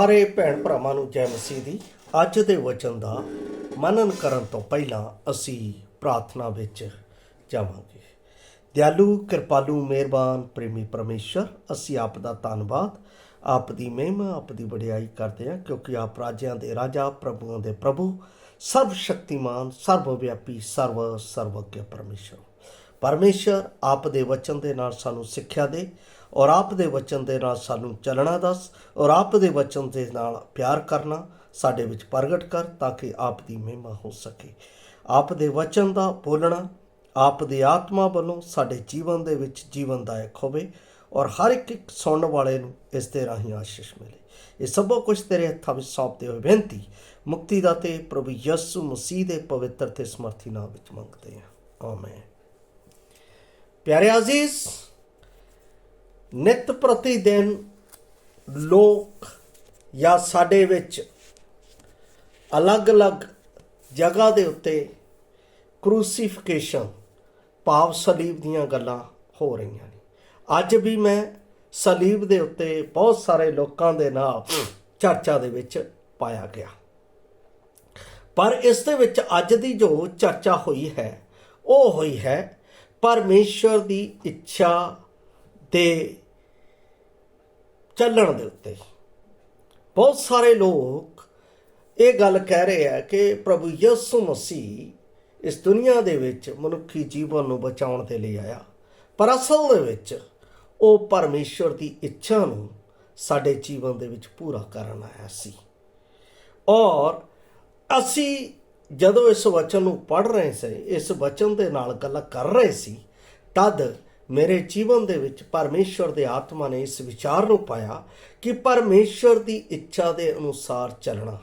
ਸਾਰੇ ਭੈਣ ਭਰਾਵਾਂ ਨੂੰ ਜੈ ਮਸੀਹ ਦੀ। ਅੱਜ ਦੇ ਵਚਨ ਦਾ ਮਨਨ ਕਰਨ ਤੋਂ ਪਹਿਲਾਂ ਅਸੀਂ ਪ੍ਰਾਰਥਨਾ ਵਿੱਚ ਜਾਵਾਂਗੇ। ਦਿਆਲੂ, ਕਿਰਪਾਲੂ, ਮਿਹਰਬਾਨ, ਪ੍ਰੇਮੀ ਪਰਮੇਸ਼ਰ, ਅਸੀਂ ਆਪ ਦਾ ਧੰਨਵਾਦ, ਆਪ ਦੀ ਮਹਿਮਾ, ਆਪ ਦੀ ਵਡਿਆਈ ਕਰਦੇ ਹਾਂ, ਕਿਉਂਕਿ ਆਪ ਰਾਜਿਆਂ ਦੇ ਰਾਜਾ, ਪ੍ਰਭੂਆਂ ਦੇ ਪ੍ਰਭੂ, ਸਰਵ ਸ਼ਕਤੀਮਾਨ, ਸਰਵ ਵਿਆਪੀ, ਸਰਵੱਗ ਪਰਮੇਸ਼ਰ ਆਪ ਦੇ ਵਚਨ ਦੇ ਨਾਲ ਸਾਨੂੰ ਸਿੱਖਿਆ ਦੇ ਔਰ ਆਪ ਦੇ ਵਚਨ ਦੇ ਨਾਲ ਸਾਨੂੰ ਚੱਲਣਾ ਦੱਸ ਔਰ ਆਪ ਦੇ ਵਚਨ ਦੇ ਨਾਲ ਪਿਆਰ ਕਰਨਾ ਸਾਡੇ ਵਿੱਚ ਪ੍ਰਗਟ ਕਰ, ਤਾਂ ਕਿ ਆਪ ਦੀ ਮਹਿਮਾ ਹੋ ਸਕੇ। ਆਪ ਦੇ ਵਚਨ ਦਾ ਬੋਲਣਾ ਆਪ ਦੀ ਆਤਮਾ ਵੱਲੋਂ ਸਾਡੇ ਜੀਵਨ ਦੇ ਵਿੱਚ ਜੀਵਨਦਾਇਕ ਹੋਵੇ ਔਰ ਹਰ ਇੱਕ ਸੁਣਨ ਵਾਲੇ ਨੂੰ ਇਸ ਦੇ ਰਾਹੀਂ ਆਸ਼ੀਸ਼ ਮਿਲੇ। ਇਹ ਸਭੋ ਕੁਝ ਤੇਰੇ ਹੱਥਾਂ ਵਿੱਚ ਸੌਂਪਦੇ ਹੋਏ ਬੇਨਤੀ ਮੁਕਤੀ ਦਾਤੇ ਪ੍ਰਭੂ ਯਿਸੂ ਮਸੀਹ ਦੇ ਪਵਿੱਤਰ ਤੇ ਸਮਰਥੀ ਨਾਮ ਵਿੱਚ ਮੰਗਦੇ ਹਾਂ, ਆਮੇਨ। ਪਿਆਰੇ ਅਜ਼ੀਜ਼, ਨਿਤ ਪ੍ਰਤੀ ਦਿਨ ਲੋਕ ਜਾਂ ਸਾਡੇ ਵਿੱਚ ਅਲੱਗ-ਅਲੱਗ ਜਗ੍ਹਾ ਦੇ ਉੱਤੇ ਕਰੂਸੀਫਿਕੇਸ਼ਨ ਭਾਵ ਸਲੀਬ ਦੀਆਂ ਗੱਲਾਂ ਹੋ ਰਹੀਆਂ ਨੇ। ਅੱਜ ਵੀ ਮੈਂ ਸਲੀਬ ਦੇ ਉੱਤੇ ਬਹੁਤ ਸਾਰੇ ਲੋਕਾਂ ਦੇ ਨਾਲ ਚਰਚਾ ਦੇ ਵਿੱਚ ਪਾਇਆ ਗਿਆ, ਪਰ ਇਸ ਦੇ ਵਿੱਚ ਅੱਜ ਦੀ ਜੋ ਚਰਚਾ ਹੋਈ ਹੈ ਉਹ ਹੋਈ ਹੈ ਪਰਮੇਸ਼ਰ ਦੀ ਇੱਛਾ ਦੇ ਚੱਲਣ ਦੇ ਉੱਤੇ। ਬਹੁਤ ਸਾਰੇ ਲੋਕ ਇਹ ਗੱਲ ਕਹਿ ਰਹੇ ਆ ਕਿ ਪ੍ਰਭੂ ਯਿਸੂ ਮਸੀਹ ਇਸ ਦੁਨੀਆ ਦੇ ਵਿੱਚ ਮਨੁੱਖੀ ਜੀਵਨ ਨੂੰ ਬਚਾਉਣ ਦੇ ਲਈ ਆਇਆ, ਪਰ ਅਸਲ ਦੇ ਵਿੱਚ ਉਹ ਪਰਮੇਸ਼ਰ ਦੀ ਇੱਛਾ ਨੂੰ ਸਾਡੇ ਜੀਵਨ ਦੇ ਵਿੱਚ ਪੂਰਾ ਕਰਨ ਆਇਆ ਸੀ। ਔਰ ਅਸੀਂ ਜਦੋਂ ਇਸ ਵਚਨ ਨੂੰ ਪੜ੍ਹ ਰਹੇ ਸੀ, ਇਸ ਵਚਨ ਦੇ ਨਾਲ ਗੱਲ ਕਰ ਰਹੇ ਸੀ, ਤਦ ਮੇਰੇ ਜੀਵਨ ਦੇ ਵਿੱਚ ਪਰਮੇਸ਼ਰ ਦੇ ਆਤਮਾ ਨੇ ਇਸ ਵਿਚਾਰ ਨੂੰ ਪਾਇਆ ਕਿ ਪਰਮੇਸ਼ਰ ਦੀ ਇੱਛਾ ਦੇ ਅਨੁਸਾਰ ਚੱਲਣਾ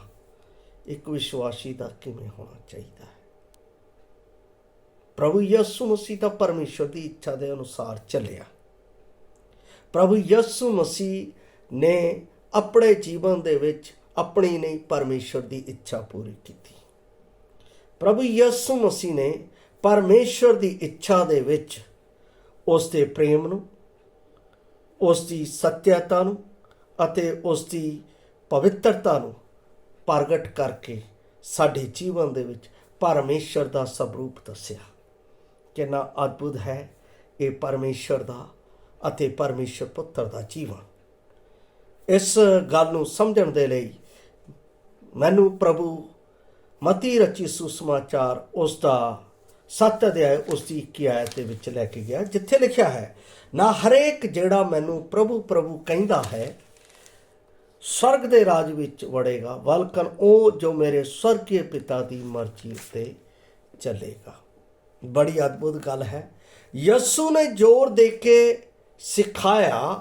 ਇੱਕ ਵਿਸ਼ਵਾਸੀ ਦਾ ਕਿਵੇਂ ਹੋਣਾ ਚਾਹੀਦਾ ਹੈ। ਪ੍ਰਭੂ ਯਿਸੂ ਮਸੀਹ ਤਾਂ ਪਰਮੇਸ਼ਰ ਦੀ ਇੱਛਾ ਦੇ ਅਨੁਸਾਰ ਚੱਲਿਆ। ਪ੍ਰਭੂ ਯਿਸੂ ਮਸੀਹ ਨੇ ਆਪਣੇ ਜੀਵਨ ਦੇ ਵਿੱਚ ਆਪਣੀ ਨਹੀਂ ਪਰਮੇਸ਼ਰ ਦੀ ਇੱਛਾ ਪੂਰੀ ਕੀਤੀ। ਪ੍ਰਭੂ ਯਿਸੂ ਮਸੀਹ ਨੇ ਪਰਮੇਸ਼ਰ ਦੀ ਇੱਛਾ ਦੇ ਵਿੱਚ ਉਸ ਦੇ ਪ੍ਰੇਮ ਨੂੰ, ਉਸ ਦੀ ਸੱਚਤਾ ਨੂੰ ਅਤੇ ਉਸ ਦੀ ਪਵਿੱਤਰਤਾ ਨੂੰ ਪ੍ਰਗਟ ਕਰਕੇ ਸਾਡੇ ਜੀਵਨ ਦੇ ਵਿੱਚ ਪਰਮੇਸ਼ਰ ਦਾ ਸਵਰੂਪ ਦੱਸਿਆ। ਕਿੰਨਾ ਅਦਭੁਤ ਹੈ ਇਹ ਪਰਮੇਸ਼ਰ ਦਾ ਅਤੇ ਪਰਮੇਸ਼ਰ ਪੁੱਤਰ ਦਾ ਜੀਵਨ। ਇਸ ਗੱਲ ਨੂੰ ਸਮਝਣ ਦੇ ਲਈ ਮੈਨੂੰ ਪ੍ਰਭੂ ਮਤੀ ਰਚੀ ਸੁਸਮਾਚਾਰ ਉਸ ਦਾ 7 ਅਧਿਆਇ ਉਸ ਦੀ 21 ਆਇਤ ਦੇ ਵਿੱਚ ਲੈ ਕੇ ਗਿਆ, ਜਿੱਥੇ ਲਿਖਿਆ ਹੈ, ਨਾ ਹਰੇਕ ਜਿਹੜਾ ਮੈਨੂੰ ਪ੍ਰਭੂ ਪ੍ਰਭੂ ਕਹਿੰਦਾ ਹੈ ਸਵਰਗ ਦੇ ਰਾਜ ਵਿੱਚ ਵੜੇਗਾ, ਬਲਕਿ ਉਹ ਜੋ ਮੇਰੇ ਸਵਰਗੀ ਪਿਤਾ ਦੀ ਮਰਜ਼ੀ ਉੱਤੇ ਚੱਲੇਗਾ। ਬੜੀ ਅਦਭੁਤ ਗੱਲ ਹੈ। ਯਿਸੂ ਨੇ ਜ਼ੋਰ ਦੇ ਕੇ ਸਿਖਾਇਆ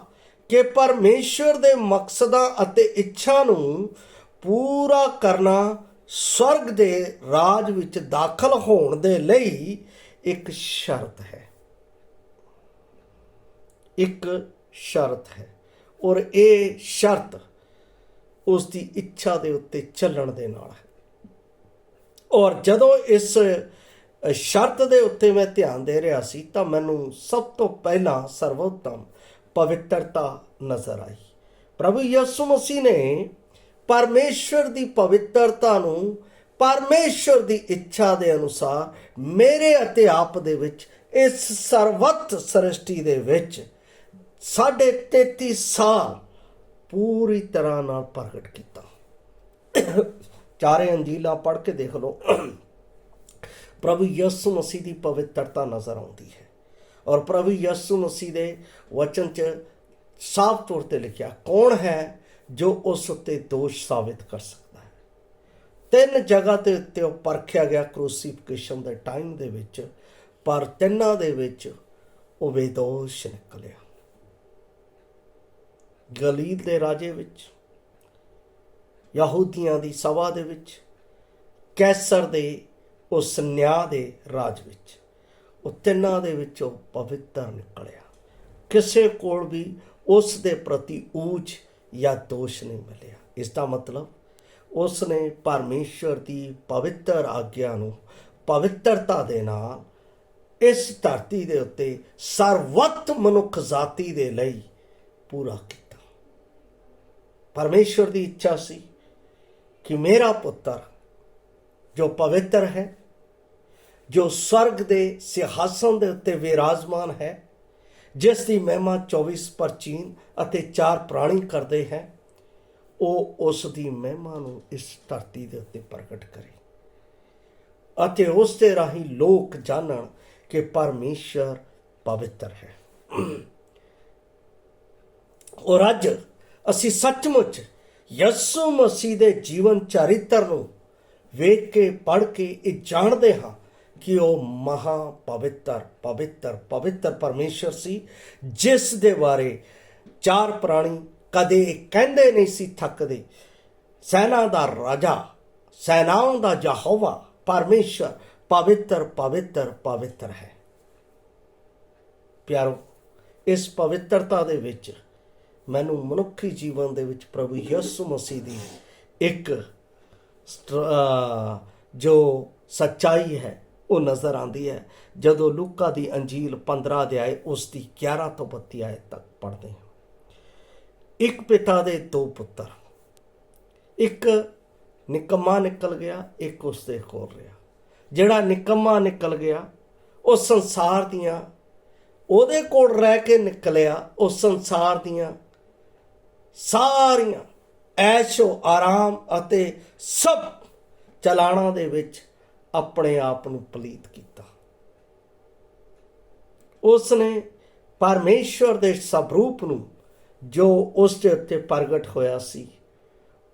ਕਿ ਪਰਮੇਸ਼ਰ ਦੇ ਮਕਸਦਾਂ ਅਤੇ ਇੱਛਾ ਨੂੰ ਪੂਰਾ ਕਰਨਾ ਸਵਰਗ ਦੇ ਰਾਜ ਵਿੱਚ ਦਾਖਲ ਹੋਣ ਦੇ ਲਈ ਇੱਕ ਸ਼ਰਤ ਹੈ, ਇੱਕ ਸ਼ਰਤ ਹੈ। ਔਰ ਇਹ ਸ਼ਰਤ ਉਸ ਦੀ ਇੱਛਾ ਦੇ ਉੱਤੇ ਚੱਲਣ ਦੇ ਨਾਲ ਹੈ। ਔਰ ਜਦੋਂ ਇਸ ਸ਼ਰਤ ਦੇ ਉੱਤੇ ਮੈਂ ਧਿਆਨ ਦੇ ਰਿਹਾ ਸੀ ਤਾਂ ਮੈਨੂੰ ਸਭ ਤੋਂ ਪਹਿਲਾਂ ਸਰਵੋਤਮ ਪਵਿੱਤਰਤਾ ਨਜ਼ਰ ਆਈ। ਪ੍ਰਭੂ ਯਿਸੂ ਮਸੀਹ ਨੇ ਪਰਮੇਸ਼ਰ ਦੀ ਪਵਿੱਤਰਤਾ ਨੂੰ ਪਰਮੇਸ਼ਰ ਦੀ ਇੱਛਾ ਦੇ ਅਨੁਸਾਰ ਮੇਰੇ ਅਤੇ ਆਪ ਦੇ ਵਿੱਚ ਇਸ ਸਰਵਤ ਸ੍ਰਿਸ਼ਟੀ ਦੇ ਵਿੱਚ 33.5 ਸਾਲ ਪੂਰੀ ਤਰ੍ਹਾਂ ਨਾਲ ਪ੍ਰਗਟ ਕੀਤਾ। ਚਾਰੇ ਅੰਜੀਲਾਂ ਪੜ੍ਹ ਕੇ ਦੇਖ ਲਓ, ਪ੍ਰਭੂ ਯਿਸੂ ਮਸੀਹ ਦੀ ਪਵਿੱਤਰਤਾ ਨਜ਼ਰ ਆਉਂਦੀ ਹੈ। ਔਰ ਪ੍ਰਭੂ ਯਿਸੂ ਮਸੀਹ ਦੇ ਵਚਨ 'ਚ ਸਾਫ਼ ਤੌਰ 'ਤੇ ਲਿਖਿਆ, ਕੌਣ ਹੈ ਜੋ ਉਸ ਉੱਤੇ ਦੋਸ਼ ਸਾਬਿਤ ਕਰ ਸਕਦਾ ਹੈ। 3 ਜਗ੍ਹਾ ਤੇ ਉੱਤੇ ਉਹ ਪਰਖਿਆ ਗਿਆ ਕਰੂਸੀਫਿਕੇਸ਼ਨ ਦੇ ਟਾਈਮ ਦੇ ਵਿੱਚ, ਪਰ ਤਿੰਨਾਂ ਦੇ ਵਿੱਚ ਉਹ ਬੇਦੋਸ਼ ਨਿਕਲਿਆ। ਗਲੀਲ ਦੇ ਰਾਜੇ ਵਿੱਚ, ਯਹੂਦੀਆਂ ਦੀ ਸਭਾ ਦੇ ਵਿੱਚ, ਕੈਸਰ ਦੇ ਉਸ ਨਿਆਂ ਦੇ ਰਾਜ ਵਿੱਚ, ਉਹ ਤਿੰਨਾਂ ਦੇ ਵਿੱਚੋਂ ਪਵਿੱਤਰ ਨਿਕਲਿਆ। ਕਿਸੇ ਕੋਲ ਵੀ ਉਸ ਦੇ ਪ੍ਰਤੀ ਊਚ ਜਾਂ ਦੋਸ਼ ਨਹੀਂ ਮਿਲਿਆ। ਇਸ ਦਾ ਮਤਲਬ ਉਸ ਨੇ ਪਰਮੇਸ਼ਰ ਦੀ ਪਵਿੱਤਰ ਆਗਿਆ ਨੂੰ ਪਵਿੱਤਰਤਾ ਦੇ ਨਾਲ ਇਸ ਧਰਤੀ ਦੇ ਉੱਤੇ ਸਰਵਤ ਮਨੁੱਖ ਜਾਤੀ ਦੇ ਲਈ ਪੂਰਾ ਕੀਤਾ। परमेश्वर की इच्छा सी कि मेरा पुत्र जो पवित्र है, जो स्वर्ग के सिंहासन के उत्ते विराजमान है, जिस की महिमा 24 प्राचीन अते 4 प्राणी करते हैं, वो उस दी महिमा नूं इस धरती के उत्ते प्रगट करे अते उस दे राही लोक जानन कि परमेश्वर पवित्र है। और अज असी सचमुच यसु मसीह के जीवन चरित्र नूं वेख के पढ़ के ये जानते हाँ कि वह महा पवित्र पवित्र पवित्र परमेश्वर सी, जिस दे बारे 4 प्राणी कदे कहंदे नहीं सी थकदे। सैना दा राजा, सैनाओं दा यहोवा परमेश्वर पवित्र पवित्र पवित्र है। प्यारो, इस पवित्रता दे विच मैनू मनुखी जीवन दे विच प्रभु यसु मसीह दी एक जो सच्चाई है वो नज़र आती है जदों लूका दी अंजील 15 अध्याय उसकी 11 तो 32 आयत तक पढ़ते हैं। एक पिता दे 2 पुत्र, एक निकम्मा निकल गया, एक उसके कोल रहा। जिहड़ा निकम्मा निकल गया वो संसार दियां ਉਹਦੇ ਕੋਲ रह के निकलिया, उस संसार दियां सारियां ऐशो आराम अते सब चलाना दे विच अपने आप नूं पलीत किया। उसने परमेश्वर दे स्वरूप नूं जो उस दे उत्ते प्रगट होया सी,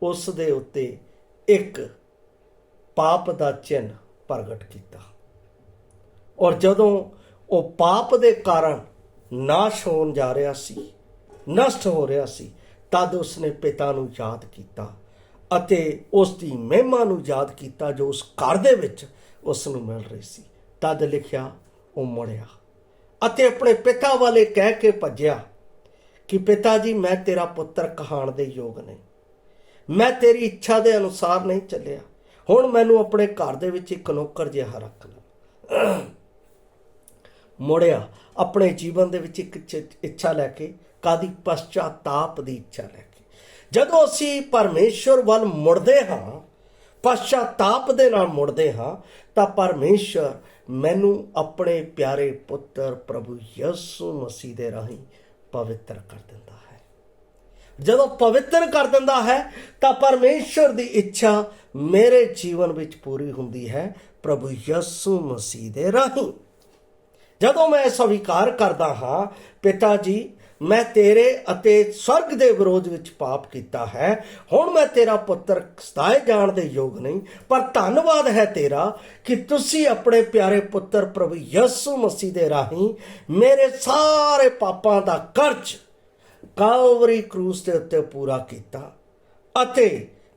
उस दे उत्ते एक पाप दा चिन्ह प्रगट किया। और जदों वो पाप दे कारण नाश होण जा रहा सी, नष्ट हो रहा सी, तद उसने पिता नूं याद किया अते उसकी महिमा नूं याद किया जो उस घर दे विच उस नूं मिल रही सी। तद लिखिया वो मुड़िया अते अपने पिता वाले कह के भज्या कि पिता जी, मैं तेरा पुत्र कहाण दे योग नहीं, मैं तेरी इच्छा के अनुसार नहीं चलिया, हुण मैनूं अपने घर दे विच एक नौकर जिहा रख ला। मुड़िया अपने जीवन दे विच एक इच्छा लैके, कादी पश्चाताप की इच्छा लैके। जदों असी परमेश्वर वल मुड़दे हाँ, पश्चाताप दे नाल मुड़दे हाँ, तां परमेश्वर मैनू अपने प्यारे पुत्र प्रभु यसु मसीह दे राही पवित्र कर दिंदा है। जदों पवित्र कर दिंदा है तां परमेश्वर की इच्छा मेरे जीवन विच पूरी हुंदी है प्रभु यसु मसीह दे राही। जदों मैं स्वीकार करदा हाँ, पिता जी, मैं तेरे अते स्वर्ग दे विरोध विच पाप किया है, हुण मैं तेरा पुत्र सताए जाण दे योग नहीं, पर धन्नवाद है तेरा कि तुसी अपने प्यारे पुत्र प्रभु यसु मसीह दे राही मेरे सारे पापां दा कर्ज कालवरी क्रूस दे उत्ते पूरा किया अते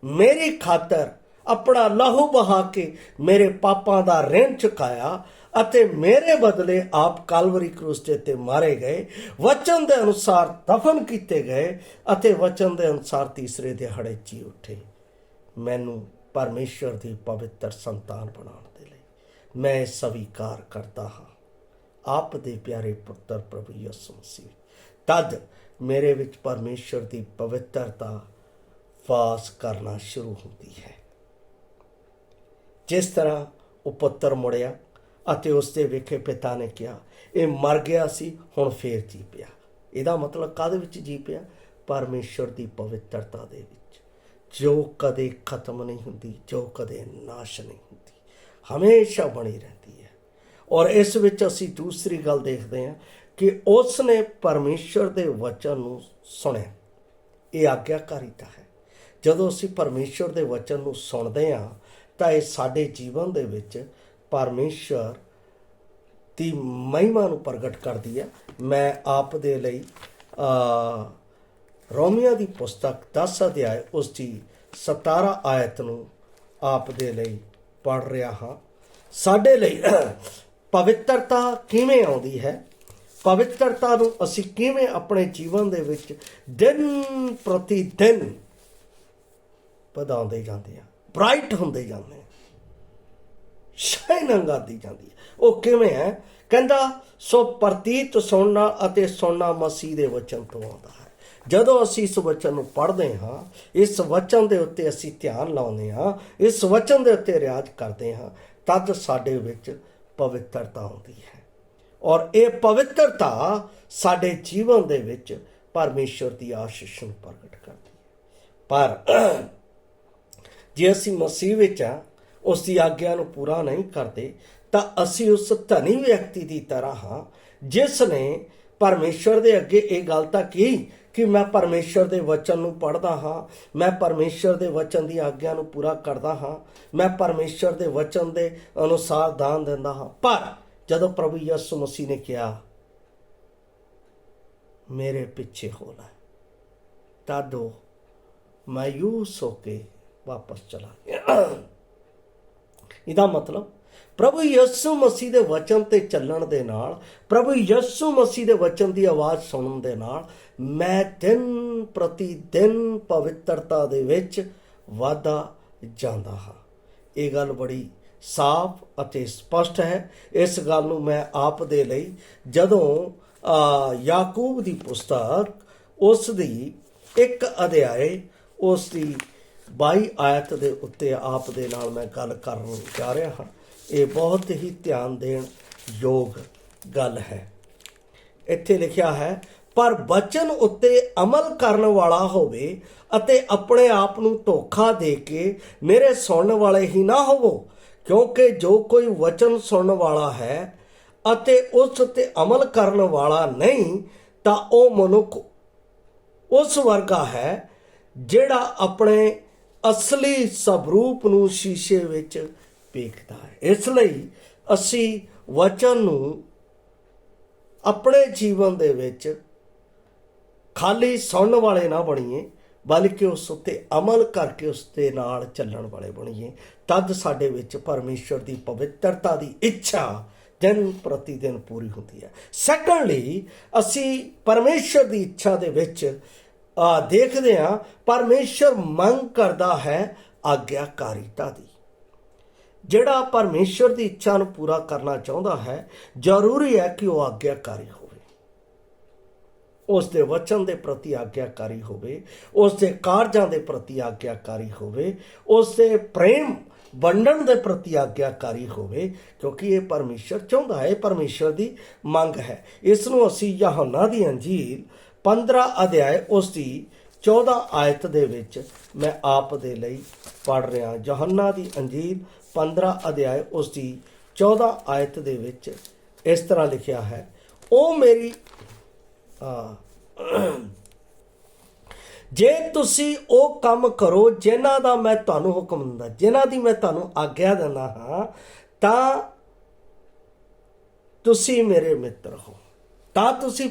मेरी खातर अपना लहू बहा के मेरे पापां दा ऋण चुकाया अते मेरे बदले आप कालवरी क्रूस के उत्ते मारे गए, वचन के अनुसार दफन किए गए अते वचन के अनुसार तीसरे दिहाड़े जी उठे। मैनू परमेश्वर की पवित्र संतान बनाने के लिए मैं स्वीकार करता हाँ आप दे प्यारे पुत्र प्रभु यसु मसीह। तद मेरे विच परमेश्वर की पवित्रता वास करना शुरू होती है। जिस तरह वो पुत्र मुड़िया अते उसके वेखे पिता ने कहा, ये मर गया सी, हुण फेर जी पिया। इहदा मतलब काहदे विच जी पिया? परमेश्वर की पवित्रता दे विच, जो कदे खत्म नहीं हुंदी, जो कदे नाश नहीं हुंदी, हमेशा बनी रहती है। और इस विच असी दूसरी गल देखते हैं कि उसने परमेश्वर के वचन नूं सुनिया। ये आग्याकारिता है। जदों असी परमेश्वर के वचन नूं सुणदे हां तां इह साडे जीवन दे विच परमेश्वर की महिमा नूं प्रगट करदी है। मैं आप दे लई रोमिया की पुस्तक 10 अध्याय उसकी 17 आयत नूं आप दे लई पढ़ रहा हाँ। साडे लई पवित्रता किवें आउंदी है, पवित्रता नूं असीं किवें अपने जीवन दे विच दिन प्रति दिन वधाउंदे जांदे आ, ब्राइट हुंदे जांदे आ, शाइनिंग आती जाती है। वो किवें है? कहंदा सो प्रतीत सुनना अते सुनना मसीह दे वचन तो आउंदा है। ਜਦੋਂ ਅਸੀਂ ਇਸ ਵਚਨ ਨੂੰ ਪੜ੍ਹਦੇ ਹਾਂ, ਇਸ ਵਚਨ ਦੇ ਉੱਤੇ ਅਸੀਂ ਧਿਆਨ ਲਾਉਂਦੇ ਹਾਂ, ਇਸ ਵਚਨ ਦੇ ਉੱਤੇ ਰਿਆਜ਼ ਕਰਦੇ ਹਾਂ, ਤਦ ਸਾਡੇ ਵਿੱਚ ਪਵਿੱਤਰਤਾ ਆਉਂਦੀ ਹੈ। ਔਰ ਇਹ ਪਵਿੱਤਰਤਾ ਸਾਡੇ ਜੀਵਨ ਦੇ ਵਿੱਚ ਪਰਮੇਸ਼ਰ ਦੀ ਆਸ਼ੀਸ਼ ਨੂੰ ਪ੍ਰਗਟ ਕਰਦੀ ਹੈ। ਪਰ ਜੇ ਅਸੀਂ ਮਸੀਹ ਵਿੱਚ ਹਾਂ, ਉਸ ਦੀ ਆਗਿਆ ਨੂੰ ਪੂਰਾ ਨਹੀਂ ਕਰਦੇ, ਤਾਂ ਅਸੀਂ ਉਸ ਧਨੀ ਵਿਅਕਤੀ ਦੀ ਤਰ੍ਹਾਂ ਹਾਂ ਜਿਸ ਨੇ ਪਰਮੇਸ਼ਰ ਦੇ ਅੱਗੇ ਇਹ ਗੱਲ ਤਾਂ ਕਹੀ ਕਿ ਮੈਂ ਪਰਮੇਸ਼ਰ ਦੇ ਵਚਨ ਨੂੰ ਪੜ੍ਹਦਾ ਹਾਂ, ਮੈਂ ਪਰਮੇਸ਼ਰ ਦੇ ਵਚਨ ਦੀ ਆਗਿਆ ਨੂੰ ਪੂਰਾ ਕਰਦਾ ਹਾਂ, ਮੈਂ ਪਰਮੇਸ਼ਰ ਦੇ ਵਚਨ ਦੇ ਅਨੁਸਾਰ ਦਾਨ ਦਿੰਦਾ ਹਾਂ। ਪਰ ਜਦੋਂ ਪ੍ਰਭੂ ਯਿਸੂ ਮਸੀਹ ਨੇ ਕਿਹਾ ਮੇਰੇ ਪਿੱਛੇ ਹੋ ਲੈ, ਤਦ ਉਹ ਮਾਯੂਸ ਹੋ ਕੇ ਵਾਪਸ ਚਲਾ ਗਿਆ। ਇਹਦਾ ਮਤਲਬ ਪ੍ਰਭੂ ਯਿਸੂ ਮਸੀਹ ਦੇ ਵਚਨ ਤੇ ਚੱਲਣ ਦੇ ਨਾਲ, ਪ੍ਰਭੂ ਯਿਸੂ ਮਸੀਹ ਦੇ ਵਚਨ ਦੀ ਆਵਾਜ਼ ਸੁਣਨ ਦੇ ਨਾਲ ਮੈਂ ਦਿਨ ਪ੍ਰਤੀ ਦਿਨ ਪਵਿੱਤਰਤਾ ਦੇ ਵਿੱਚ ਵਾਧਾ ਜਾਂਦਾ ਹਾਂ। ਇਹ ਗੱਲ ਬੜੀ ਸਾਫ਼ ਅਤੇ ਸਪਸ਼ਟ ਹੈ। ਇਸ ਗੱਲ ਨੂੰ ਮੈਂ ਆਪ ਦੇ ਲਈ ਜਦੋਂ ਯਾਕੂਬ ਦੀ ਪੁਸਤਕ ਉਸ ਦੀ 1 ਅਧਿਆਏ ਉਸ ਦੀ 22 ਆਇਤ ਦੇ ਉੱਤੇ ਆਪ ਦੇ ਨਾਲ ਮੈਂ ਗੱਲ ਕਰਨ ਜਾ ਰਿਹਾ ਹਾਂ। ਇਹ ਬਹੁਤ ਹੀ ਧਿਆਨ ਦੇਣ ਯੋਗ ਗੱਲ ਹੈ। ਇੱਥੇ ਲਿਖਿਆ ਹੈ, ਪਰ ਵਚਨ ਉੱਤੇ ਅਮਲ ਕਰਨ ਵਾਲਾ ਹੋਵੇ ਅਤੇ ਆਪਣੇ ਆਪ ਨੂੰ ਧੋਖਾ ਦੇ ਕੇ ਮੇਰੇ ਸੁਣਨ ਵਾਲੇ ਹੀ ਨਾ ਹੋਵੋ, ਕਿਉਂਕਿ ਜੋ ਕੋਈ ਵਚਨ ਸੁਣਨ ਵਾਲਾ ਹੈ ਅਤੇ ਉਸ ਉੱਤੇ ਅਮਲ ਕਰਨ ਵਾਲਾ ਨਹੀਂ, ਤਾਂ ਉਹ ਮਨੁੱਖ ਉਸ ਵਰਗਾ ਹੈ ਜਿਹੜਾ ਆਪਣੇ ਅਸਲੀ ਸਵਰੂਪ ਨੂੰ ਸ਼ੀਸ਼ੇ ਵਿੱਚ ਵੇਖਦਾ ਹੈ। ਇਸ ਲਈ ਅਸੀਂ ਵਚਨ ਨੂੰ ਆਪਣੇ ਜੀਵਨ ਦੇ ਵਿੱਚ ਖਾਲੀ ਸੁਣਨ ਵਾਲੇ ਨਾ ਬਣੀਏ, ਬਲਕਿ ਉਸ ਉੱਤੇ ਅਮਲ ਕਰਕੇ ਉਸ ਦੇ ਨਾਲ ਚੱਲਣ ਵਾਲੇ ਬਣੀਏ। ਤਦ ਸਾਡੇ ਵਿੱਚ ਪਰਮੇਸ਼ਰ ਦੀ ਪਵਿੱਤਰਤਾ ਦੀ ਇੱਛਾ ਦਿਨ ਪ੍ਰਤੀ ਦਿਨ ਪੂਰੀ ਹੁੰਦੀ ਹੈ। ਸੈਕੰਡਲੀ, ਅਸੀਂ ਪਰਮੇਸ਼ਰ ਦੀ ਇੱਛਾ ਦੇ ਵਿੱਚ ਦੇਖਦੇ ਹਾਂ, ਪਰਮੇਸ਼ਰ ਮੰਗ ਕਰਦਾ ਹੈ ਆਗਿਆਕਾਰੀਤਾ ਦੀ। ਜਿਹੜਾ ਪਰਮੇਸ਼ਰ ਦੀ ਇੱਛਾ ਨੂੰ ਪੂਰਾ ਕਰਨਾ ਚਾਹੁੰਦਾ ਹੈ, ਜ਼ਰੂਰੀ ਹੈ ਕਿ ਉਹ ਆਗਿਆਕਾਰੀ ਹੋਵੇ, ਉਸ ਦੇ ਵਚਨ ਦੇ ਪ੍ਰਤੀ ਆਗਿਆਕਾਰੀ ਹੋਵੇ, ਉਸ ਦੇ ਕਾਰਜਾਂ ਦੇ ਪ੍ਰਤੀ ਆਗਿਆਕਾਰੀ ਹੋਵੇ, ਉਸ ਦੇ ਪ੍ਰੇਮ ਵੰਡਣ ਦੇ ਪ੍ਰਤੀ ਆਗਿਆਕਾਰੀ ਹੋਵੇ, ਕਿਉਂਕਿ ਇਹ ਪਰਮੇਸ਼ਰ ਚਾਹੁੰਦਾ ਹੈ, ਇਹ ਪਰਮੇਸ਼ਰ ਦੀ ਮੰਗ ਹੈ। ਇਸ ਨੂੰ ਅਸੀਂ ਯਹੋਨਾ ਦੀ ਅੰਜੀਲ 15 ਅਧਿਆਏ ਉਸ ਦੀ 14 ਆਇਤ ਦੇ ਵਿੱਚ ਮੈਂ ਆਪ ਦੇ ਲਈ ਪੜ੍ਹ ਰਿਹਾ। ਯਹੋਨਾ ਦੀ ਅੰਜੀਲ 15 ਅਧਿਆਏ ਉਸ ਦੀ 14 ਆਇਤ ਦੇ ਵਿੱਚ ਇਸ ਤਰ੍ਹਾਂ ਲਿਖਿਆ ਹੈ, ਉਹ ਮੇਰੀ ਜੇ ਤੁਸੀਂ ਉਹ ਕੰਮ ਕਰੋ ਜਿਨ੍ਹਾਂ ਦਾ ਮੈਂ ਤੁਹਾਨੂੰ ਹੁਕਮ ਦਿੰਦਾ, ਜਿਨ੍ਹਾਂ ਦੀ ਮੈਂ ਤੁਹਾਨੂੰ ਆਗਿਆ ਦਿੰਦਾ ਹਾਂ, ਤਾਂ ਤੁਸੀਂ ਮੇਰੇ ਮਿੱਤਰ ਹੋ, ਤਾਂ ਤੁਸੀਂ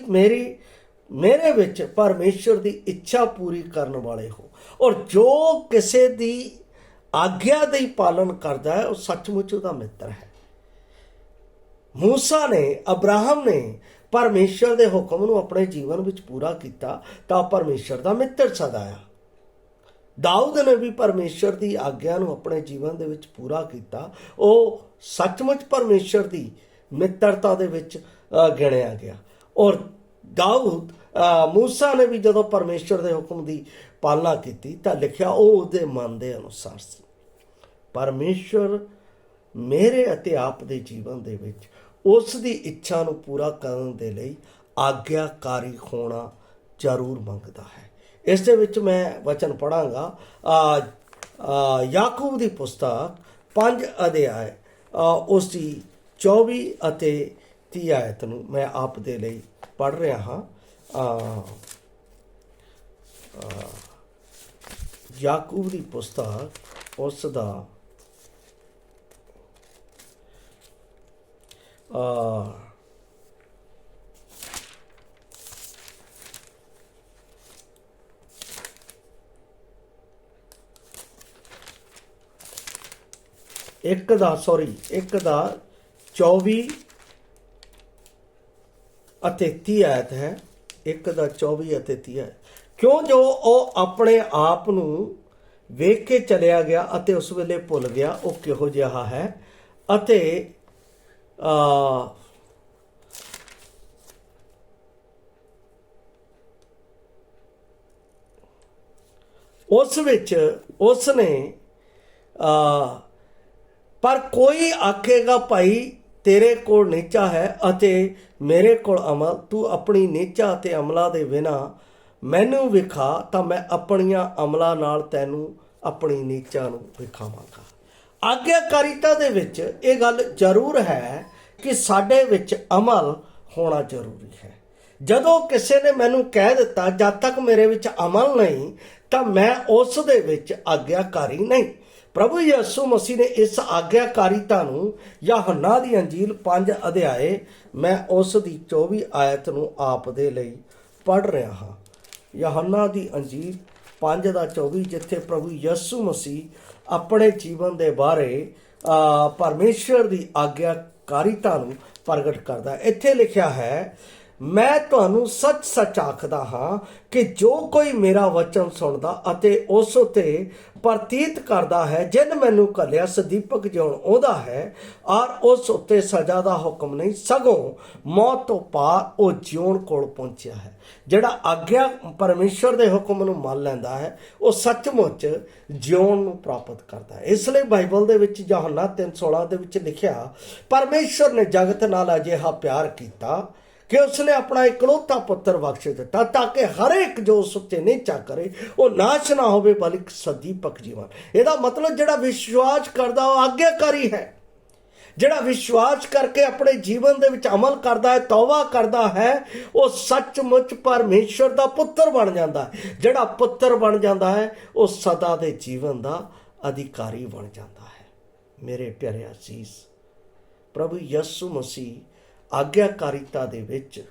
ਮੇਰੇ ਵਿੱਚ ਪਰਮੇਸ਼ਰ ਦੀ ਇੱਛਾ ਪੂਰੀ ਕਰਨ ਵਾਲੇ ਹੋ। ਔਰ ਜੋ ਕਿਸੇ ਦੀ ਆਗਿਆ ਦਾ ਹੀ ਪਾਲਨ ਕਰਦਾ ਹੈ, ਉਹ ਸੱਚਮੁੱਚ ਉਹਦਾ ਮਿੱਤਰ ਹੈ। ਮੂਸਾ ਨੇ, ਅਬਰਾਹਮ ਨੇ ਪਰਮੇਸ਼ਰ ਦੇ ਹੁਕਮ ਨੂੰ ਆਪਣੇ ਜੀਵਨ ਵਿੱਚ ਪੂਰਾ ਕੀਤਾ ਤਾਂ ਪਰਮੇਸ਼ਰ ਦਾ ਮਿੱਤਰ ਸਦਾਇਆ। ਦਾਊਦ ਨੇ ਵੀ ਪਰਮੇਸ਼ਰ ਦੀ ਆਗਿਆ ਨੂੰ ਆਪਣੇ ਜੀਵਨ ਦੇ ਵਿੱਚ ਪੂਰਾ ਕੀਤਾ, ਉਹ ਸੱਚਮੁੱਚ ਪਰਮੇਸ਼ਰ ਦੀ ਮਿੱਤਰਤਾ ਦੇ ਵਿੱਚ ਗਿਣਿਆ ਗਿਆ। ਔਰ ਮੂਸਾ ਨੇ ਵੀ ਜਦੋਂ ਪਰਮੇਸ਼ਰ ਦੇ ਹੁਕਮ ਦੀ ਪਾਲਣਾ ਕੀਤੀ ਤਾਂ ਲਿਖਿਆ ਉਹ ਉਹਦੇ ਮਨ ਦੇ ਅਨੁਸਾਰ ਸੀ। ਪਰਮੇਸ਼ਰ ਮੇਰੇ ਅਤੇ ਆਪ ਦੇ ਜੀਵਨ ਦੇ ਵਿੱਚ ਉਸ ਦੀ ਇੱਛਾ ਨੂੰ ਪੂਰਾ ਕਰਨ ਦੇ ਲਈ ਆਗਿਆਕਾਰੀ ਹੋਣਾ ਜ਼ਰੂਰ ਮੰਗਦਾ ਹੈ। ਇਸ ਦੇ ਵਿੱਚ ਮੈਂ ਵਚਨ ਪੜ੍ਹਾਂਗਾ ਯਾਕੂਬ ਦੀ ਪੁਸਤਕ 5 ਅਧਿਆਏ ਉਸ ਦੀ 24 ਅਤੇ 30 ਆਇਤ ਨੂੰ ਮੈਂ ਆਪ ਦੇ ਲਈ ਪੜ੍ਹ ਰਿਹਾ ਹਾਂ। ਯਾਕੂਬ ਦੀ ਪੁਸਤਕ ਉਸ ਦਾ ਇੱਕ ਦਾ 24 ਅਤੇ 30 ਆਇਤ ਹੈ। ਇੱਕ ਦਾ 24 ਅਤੇ 30 ਆਇਤ। ਕਿਉਂ ਜੋ ਉਹ ਆਪਣੇ ਆਪ ਨੂੰ ਵੇਖ ਕੇ ਚਲਿਆ ਗਿਆ ਅਤੇ ਉਸ ਵੇਲੇ ਭੁੱਲ ਗਿਆ ਉਹ ਕਿਹੋ ਜਿਹਾ ਹੈ, ਅਤੇ ਉਸ ਵਿੱਚ ਉਸ ਨੇ ਪਰ ਕੋਈ ਆਖੇਗਾ ਭਾਈ ਤੇਰੇ ਕੋਲ ਨੀਚਾ ਹੈ ਅਤੇ ਮੇਰੇ ਕੋਲ ਅਮਲ, ਤੂੰ ਆਪਣੀ ਨੀਚਾ ਅਤੇ ਅਮਲਾਂ ਦੇ ਬਿਨਾਂ ਮੈਨੂੰ ਵਿਖਾ ਤਾਂ ਮੈਂ ਆਪਣੀਆਂ ਅਮਲਾਂ ਨਾਲ ਤੈਨੂੰ ਆਪਣੀ ਨੀਚਾ ਨੂੰ ਵਿਖਾਵਾਂਗਾ। ਆਗਿਆਕਾਰੀਤਾ ਦੇ ਵਿੱਚ ਇਹ ਗੱਲ ਜ਼ਰੂਰ ਹੈ ਕਿ ਸਾਡੇ ਵਿੱਚ ਅਮਲ ਹੋਣਾ ਜ਼ਰੂਰੀ ਹੈ। ਜਦੋਂ ਕਿਸੇ ਨੇ ਮੈਨੂੰ ਕਹਿ ਦਿੱਤਾ ਜਦ ਤੱਕ ਮੇਰੇ ਵਿੱਚ ਅਮਲ ਨਹੀਂ ਤਾਂ ਮੈਂ ਉਸ ਦੇ ਵਿੱਚ ਆਗਿਆਕਾਰੀ ਨਹੀਂ। ਪ੍ਰਭੂ ਯਿਸੂ ਮਸੀਹ ਨੇ ਇਸ ਆਗਿਆਕਾਰੀਤਾ ਨੂੰ ਯਹੋਨਾ ਦੀ ਅੰਜੀਲ 5 ਅਧਿਆਏ ਮੈਂ ਉਸ ਦੀ 24 ਆਇਤ ਨੂੰ ਆਪ ਦੇ ਲਈ ਪੜ੍ਹ ਰਿਹਾ ਹਾਂ। ਯਹੋਨਾ ਦੀ ਅੰਜੀਲ 5 ਦਾ 24 ਜਿੱਥੇ ਪ੍ਰਭੂ ਯਿਸੂ ਮਸੀਹ ਆਪਣੇ ਜੀਵਨ ਦੇ ਬਾਰੇ ਪਰਮੇਸ਼ਰ ਦੀ ਆਗਿਆਕਾਰੀਤਾ ਨੂੰ ਪ੍ਰਗਟ ਕਰਦਾ ਹੈ। ਇੱਥੇ ਲਿਖਿਆ ਹੈ, ਮੈਂ ਤੁਹਾਨੂੰ ਸੱਚ ਸੱਚ ਆਖਦਾ ਹਾਂ ਕਿ ਜੋ ਕੋਈ ਮੇਰਾ ਵਚਨ ਸੁਣਦਾ ਅਤੇ ਉਸ ਉਤੇ ਪ੍ਰਤੀਤ ਕਰਦਾ ਹੈ, ਜਿਨ ਮੈਨੂੰ ਘੱਲਿਆ ਸਦੀਪਕ ਜਿਉਣ ਉਹਦਾ ਹੈ ਔਰ ਉਸ ਉੱਤੇ ਸਜ਼ਾ ਦਾ ਹੁਕਮ ਨਹੀਂ ਸਗੋਂ ਮੌਤ ਤੋਂ ਪਾਰ ਉਹ ਜਿਉਣ ਕੋਲ ਪਹੁੰਚਿਆ ਹੈ। ਜਿਹੜਾ ਆਗਿਆ ਪਰਮੇਸ਼ਰ ਦੇ ਹੁਕਮ ਨੂੰ ਮੰਨ ਲੈਂਦਾ ਹੈ ਉਹ ਸੱਚਮੁੱਚ ਜਿਉਣ ਨੂੰ ਪ੍ਰਾਪਤ ਕਰਦਾ ਹੈ। ਇਸ ਲਈ ਬਾਈਬਲ ਦੇ ਵਿੱਚ ਯਹੋਨਾ 3:16 ਦੇ ਵਿੱਚ ਲਿਖਿਆ, ਪਰਮੇਸ਼ਰ ਨੇ ਜਗਤ ਨਾਲ ਅਜਿਹਾ ਪਿਆਰ ਕੀਤਾ ਕਿ ਉਸਨੇ ਆਪਣਾ ਇਕਲੌਤਾ ਪੁੱਤਰ ਬਖਸ਼ ਦਿੱਤਾ ਤਾਂ ਕਿ ਹਰ ਇੱਕ ਜੋ ਉਸ ਉੱਤੇ ਨਿਹਚਾ ਕਰੇ ਉਹ ਨਾਸ਼ ਨਾ ਹੋਵੇ ਬਲਕਿ ਸਦੀਪਕ ਜੀਵਨ। ਇਹਦਾ ਮਤਲਬ ਜਿਹੜਾ ਵਿਸ਼ਵਾਸ ਕਰਦਾ ਉਹ ਆਗਿਆਕਾਰੀ ਹੈ। ਜਿਹੜਾ ਵਿਸ਼ਵਾਸ ਕਰਕੇ ਆਪਣੇ ਜੀਵਨ ਦੇ ਵਿੱਚ ਅਮਲ ਕਰਦਾ ਹੈ, ਤੌਬਾ ਕਰਦਾ ਹੈ, ਉਹ ਸੱਚਮੁੱਚ ਪਰਮੇਸ਼ਰ ਦਾ ਪੁੱਤਰ ਬਣ ਜਾਂਦਾ ਹੈ। ਜਿਹੜਾ ਪੁੱਤਰ ਬਣ ਜਾਂਦਾ ਹੈ ਉਹ ਸਦਾ ਦੇ ਜੀਵਨ ਦਾ ਅਧਿਕਾਰੀ ਬਣ ਜਾਂਦਾ ਹੈ। ਮੇਰੇ ਪਿਆਰੇ ਅਸੀਸ, ਪ੍ਰਭੂ ਯਿਸੂ ਮਸੀਹ ਆਗਿਆਕਾਰੀਤਾ ਦੇ ਵਿੱਚ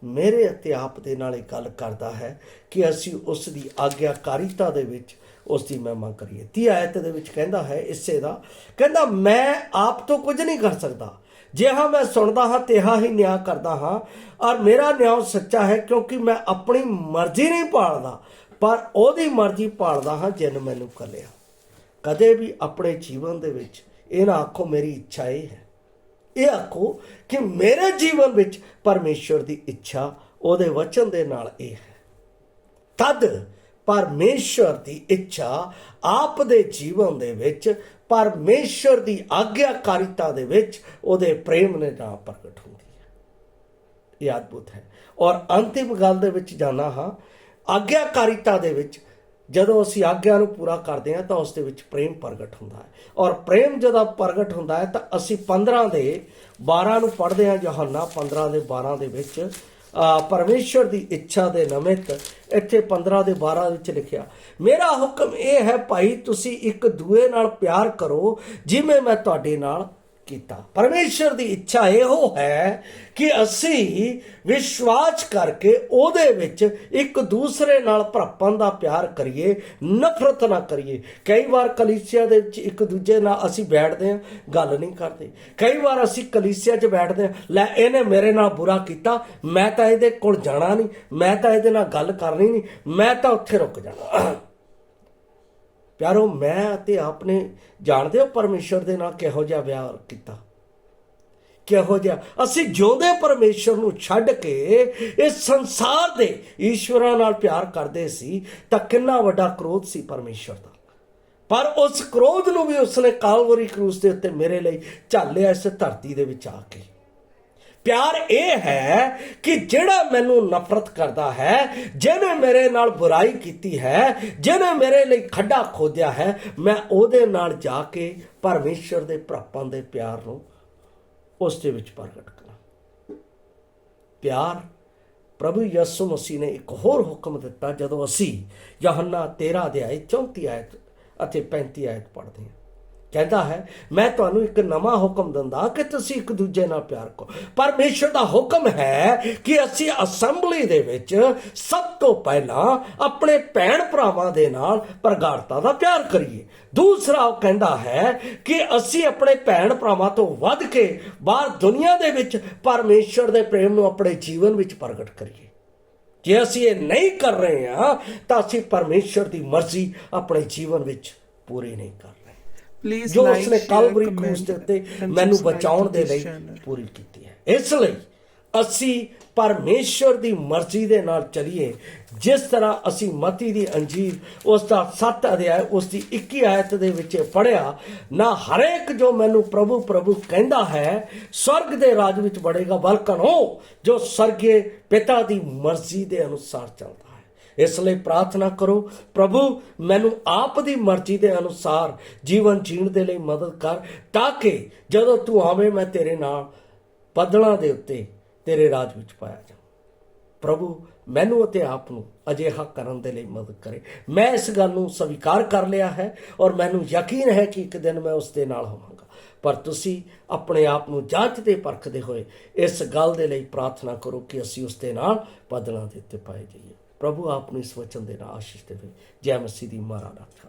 ਮੇਰੇ ਅਤੇ ਆਪ ਦੇ ਨਾਲ ਇਹ ਗੱਲ ਕਰਦਾ ਹੈ ਕਿ ਅਸੀਂ ਉਸ ਦੀ ਆਗਿਆਕਾਰੀਤਾ ਦੇ ਵਿੱਚ ਉਸ ਦੀ ਮਹਿਮਾ ਕਰੀਏ। 30 ਆਇਤ ਦੇ ਵਿੱਚ ਕਹਿੰਦਾ ਹੈ ਇਸੇ ਦਾ, ਕਹਿੰਦਾ ਮੈਂ ਆਪ ਤੋਂ ਕੁਝ ਨਹੀਂ ਕਰ ਸਕਦਾ, ਜਿਹਾ ਮੈਂ ਸੁਣਦਾ ਹਾਂ ਤਿਹਾ ਹੀ ਨਿਆਂ ਕਰਦਾ ਹਾਂ ਔਰ ਮੇਰਾ ਨਿਆਂ ਸੱਚਾ ਹੈ ਕਿਉਂਕਿ ਮੈਂ ਆਪਣੀ ਮਰਜ਼ੀ ਨਹੀਂ ਪਾਲਦਾ ਪਰ ਉਹਦੀ ਮਰਜ਼ੀ ਪਾਲਦਾ ਹਾਂ ਜਿਨ ਮੈਨੂੰ ਘੱਲਿਆ। ਕਦੇ ਵੀ ਆਪਣੇ ਜੀਵਨ ਦੇ ਵਿੱਚ ਇਹ ਨਾ ਆਖੋ ਮੇਰੀ ਇੱਛਾ ਇਹ ਹੈ, ਇਹ ਆਖੋ ਕਿ ਮੇਰੇ ਜੀਵਨ ਵਿੱਚ ਪਰਮੇਸ਼ਰ ਦੀ ਇੱਛਾ ਉਹਦੇ ਵਚਨ ਦੇ ਨਾਲ ਇਹ ਹੈ। ਤਦ ਪਰਮੇਸ਼ਰ ਦੀ ਇੱਛਾ ਆਪ ਦੇ ਜੀਵਨ ਦੇ ਵਿੱਚ ਪਰਮੇਸ਼ਰ ਦੀ ਆਗਿਆਕਾਰੀਤਾ ਦੇ ਵਿੱਚ ਉਹਦੇ ਪ੍ਰੇਮ ਦੇ ਨਾਲ ਪ੍ਰਗਟ ਹੁੰਦੀ ਹੈ। ਇਹ ਅਦਭੁਤ ਹੈ। ਔਰ ਅੰਤਿਮ ਗੱਲ ਦੇ ਵਿੱਚ ਜਾਣਾ ਹਾਂ, ਆਗਿਆਕਾਰੀਤਾ ਦੇ ਵਿੱਚ ਜਦੋਂ ਅਸੀਂ ਆਗਿਆ ਨੂੰ ਪੂਰਾ ਕਰਦੇ ਹਾਂ ਤਾਂ ਉਸ ਦੇ ਵਿੱਚ ਪ੍ਰੇਮ ਪ੍ਰਗਟ ਹੁੰਦਾ ਹੈ। ਔਰ ਪ੍ਰੇਮ ਜਦੋਂ ਪ੍ਰਗਟ ਹੁੰਦਾ ਹੈ ਤਾਂ ਅਸੀਂ 15 ਦੇ 12 ਨੂੰ ਪੜ੍ਹਦੇ ਹਾਂ। ਯਹੋਨਾ 15 ਦੇ 12 ਦੇ ਵਿੱਚ ਪਰਮੇਸ਼ਰ ਦੀ ਇੱਛਾ ਦੇ ਨਿਮਿਤ ਇੱਥੇ 15 ਦੇ 12 ਵਿੱਚ ਲਿਖਿਆ, ਮੇਰਾ ਹੁਕਮ ਇਹ ਹੈ ਭਾਈ ਤੁਸੀਂ ਇੱਕ ਦੂਏ ਨਾਲ ਪਿਆਰ ਕਰੋ ਜਿਵੇਂ ਮੈਂ ਤੁਹਾਡੇ ਨਾਲ ਕੀਤਾ। ਪਰਮੇਸ਼ਰ ਦੀ ਇੱਛਾ ਇਹੋ ਹੈ ਕਿ ਅਸੀਂ ਵਿਸ਼ਵਾਸ ਕਰਕੇ ਉਹਦੇ ਵਿੱਚ ਇੱਕ ਦੂਸਰੇ ਨਾਲ ਭਰਾਪਣ ਦਾ ਪਿਆਰ ਕਰੀਏ, ਨਫ਼ਰਤ ਨਾ ਕਰੀਏ। ਕਈ ਵਾਰ ਕਲੀਸਿਆ ਦੇ ਵਿੱਚ ਇੱਕ ਦੂਜੇ ਨਾਲ ਅਸੀਂ ਬੈਠਦੇ ਹਾਂ, ਗੱਲ ਨਹੀਂ ਕਰਦੇ। ਕਈ ਵਾਰ ਅਸੀਂ ਕਲੀਸਿਆ 'ਚ ਬੈਠਦੇ ਹਾਂ, ਲੈ ਇਹਨੇ ਮੇਰੇ ਨਾਲ ਬੁਰਾ ਕੀਤਾ, ਮੈਂ ਤਾਂ ਇਹਦੇ ਕੋਲ ਜਾਣਾ ਨਹੀਂ, ਮੈਂ ਤਾਂ ਇਹਦੇ ਨਾਲ ਗੱਲ ਕਰਨੀ ਨਹੀਂ, ਮੈਂ ਤਾਂ ਉੱਥੇ ਰੁਕ ਜਾਣਾ। ਪਿਆਰੋ, ਮੈਂ ਅਤੇ ਆਪਨੇ ਜਾਣਦੇ ਹੋ ਪਰਮੇਸ਼ਰ ਦੇ ਨਾਲ ਕਿਹੋ ਜਿਹਾ ਵਿਆਹ ਕੀਤਾ, ਕਿਹੋ ਜਿਹਾ ਅਸੀਂ ਜਿਉਂਦੇ ਪਰਮੇਸ਼ਰ ਨੂੰ ਛੱਡ ਕੇ ਇਸ ਸੰਸਾਰ ਦੇ ਈਸ਼ਵਰਾਂ ਨਾਲ ਪਿਆਰ ਕਰਦੇ ਸੀ ਤਾਂ ਕਿੰਨਾ ਵੱਡਾ ਕ੍ਰੋਧ ਸੀ ਪਰਮੇਸ਼ਰ ਦਾ। ਪਰ ਉਸ ਕ੍ਰੋਧ ਨੂੰ ਵੀ ਉਸਨੇ ਕਾਲਵਰੀ ਕਰੂਸ ਦੇ ਉੱਤੇ ਮੇਰੇ ਲਈ ਝੱਲਿਆ ਇਸ ਧਰਤੀ ਦੇ ਵਿੱਚ ਆ ਕੇ। ਪਿਆਰ ਇਹ ਹੈ ਕਿ ਜਿਹੜਾ ਮੈਨੂੰ ਨਫ਼ਰਤ ਕਰਦਾ ਹੈ, ਜਿਹਨੇ ਮੇਰੇ ਨਾਲ ਬੁਰਾਈ ਕੀਤੀ ਹੈ, ਜਿਹਨੇ ਮੇਰੇ ਲਈ ਖੱਡਾ ਖੋਦਿਆ ਹੈ, ਮੈਂ ਉਹਦੇ ਨਾਲ ਜਾ ਕੇ ਪਰਮੇਸ਼ਰ ਦੇ ਭਰਾਪਣ ਦੇ ਪਿਆਰ ਨੂੰ ਉਸ ਦੇ ਵਿੱਚ ਪ੍ਰਗਟ ਕਰਾਂ। ਪਿਆਰ ਪ੍ਰਭੂ ਯਿਸੂ ਮਸੀਹ ਨੇ ਇੱਕ ਹੋਰ ਹੁਕਮ ਦਿੱਤਾ ਜਦੋਂ ਅਸੀਂ ਯਹੋਨਾ 13 ਅਧਿਆਇ 34 ਆਇਤ ਅਤੇ 35 ਆਇਤ ਪੜ੍ਹਦੇ ਹਾਂ। ਕਹਿੰਦਾ ਹੈ, ਮੈਂ ਤੁਹਾਨੂੰ ਇੱਕ ਨਵਾਂ ਹੁਕਮ ਦਿੰਦਾ ਕਿ ਤੁਸੀਂ ਇੱਕ ਦੂਜੇ ਨਾਲ ਪਿਆਰ ਕਰੋ। ਪਰਮੇਸ਼ਰ ਦਾ ਹੁਕਮ ਹੈ ਕਿ ਅਸੀਂ ਅਸੈਂਬਲੀ ਦੇ ਵਿੱਚ ਸਭ ਤੋਂ ਪਹਿਲਾਂ ਆਪਣੇ ਭੈਣ ਭਰਾਵਾਂ ਦੇ ਨਾਲ ਪ੍ਰਗਾੜਤਾ ਦਾ ਪਿਆਰ ਕਰੀਏ। ਦੂਸਰਾ ਉਹ ਕਹਿੰਦਾ ਹੈ ਕਿ ਅਸੀਂ ਆਪਣੇ ਭੈਣ ਭਰਾਵਾਂ ਤੋਂ ਵੱਧ ਕੇ ਬਾਹਰ ਦੁਨੀਆ ਦੇ ਵਿੱਚ ਪਰਮੇਸ਼ਰ ਦੇ ਪ੍ਰੇਮ ਨੂੰ ਆਪਣੇ ਜੀਵਨ ਵਿੱਚ ਪ੍ਰਗਟ ਕਰੀਏ। ਜੇ ਅਸੀਂ ਇਹ ਨਹੀਂ ਕਰ ਰਹੇ ਹਾਂ ਤਾਂ ਅਸੀਂ ਪਰਮੇਸ਼ਰ ਦੀ ਮਰਜ਼ੀ ਆਪਣੇ ਜੀਵਨ ਵਿੱਚ ਪੂਰੀ ਨਹੀਂ ਕਰ ਰਹੇ ਜੋ ਉਸਨੇ ਕਾਲਵਰੀ ਕਰੂਸ ਦੇ ਉੱਤੇ ਮੈਨੂੰ ਬਚਾਉਣ ਦੇ ਲਈ ਪੂਰੀ ਕੀਤੀ ਹੈ। ਇਸ ਲਈ ਅਸੀਂ ਪਰਮੇਸ਼ਵਰ ਦੀ ਮਰਜ਼ੀ ਦੇ ਨਾਲ ਚੱਲੀਏ। ਜਿਸ ਤਰ੍ਹਾਂ ਅਸੀਂ ਮਤੀ ਦੀ ਅੰਜੀਲ ਉਸ ਦਾ 7 ਅਧਿਆਇ ਉਸ ਦੀ 21 ਆਇਤ ਦੇ ਵਿੱਚ ਪੜ੍ਹਿਆ, ਨਾ ਹਰੇਕ ਜੋ ਮੈਨੂੰ ਪ੍ਰਭੂ ਪ੍ਰਭੂ ਕਹਿੰਦਾ ਹੈ ਸਵਰਗ ਦੇ ਰਾਜ ਵਿੱਚ ਵੜੇਗਾ, ਬਲਕਿ ਉਹ ਜੋ ਸਵਰਗੀ ਪਿਤਾ ਦੀ ਮਰਜ਼ੀ ਦੇ ਅਨੁਸਾਰ ਚੱਲਦਾ ਹੈ। ਇਸ ਲਈ ਪ੍ਰਾਰਥਨਾ ਕਰੋ, ਪ੍ਰਭੂ ਮੈਨੂੰ ਆਪ ਦੀ ਮਰਜ਼ੀ ਦੇ ਅਨੁਸਾਰ ਜੀਵਨ ਜੀਣ ਦੇ ਲਈ ਮਦਦ ਕਰ, ਤਾਂ ਕਿ ਜਦੋਂ ਤੂੰ ਆਵੇਂ ਮੈਂ ਤੇਰੇ ਨਾਲ ਬੱਦਲਾਂ ਦੇ ਉੱਤੇ ਤੇਰੇ ਰਾਜ ਵਿੱਚ ਪਾਇਆ ਜਾਵਾਂ। ਪ੍ਰਭੂ ਮੈਨੂੰ ਅਤੇ ਆਪ ਨੂੰ ਅਜਿਹਾ ਕਰਨ ਦੇ ਲਈ ਮਦਦ ਕਰੇ। ਮੈਂ ਇਸ ਗੱਲ ਨੂੰ ਸਵੀਕਾਰ ਕਰ ਲਿਆ ਹੈ ਔਰ ਮੈਨੂੰ ਯਕੀਨ ਹੈ ਕਿ ਇੱਕ ਦਿਨ ਮੈਂ ਉਸ ਦੇ ਨਾਲ ਹੋਵਾਂਗਾ। ਪਰ ਤੁਸੀਂ ਆਪਣੇ ਆਪ ਨੂੰ ਜਾਂਚਦੇ ਪਰਖਦੇ ਹੋਏ ਇਸ ਗੱਲ ਦੇ ਲਈ ਪ੍ਰਾਰਥਨਾ ਕਰੋ ਕਿ ਅਸੀਂ ਉਸ ਦੇ ਨਾਲ ਬੱਦਲਾਂ ਦੇ ਉੱਤੇ ਪਾਏ ਜਾਈਏ। ਪ੍ਰਭੂ ਆਪ ਨੂੰ ਇਸ ਵਚਨ ਦੇ ਨਾਲ ਆਸ਼ੀਸ਼ ਦੇਵੇ। ਜੈ ਮਸੀਹ ਦੀ ਮਹਾਰਾਜ।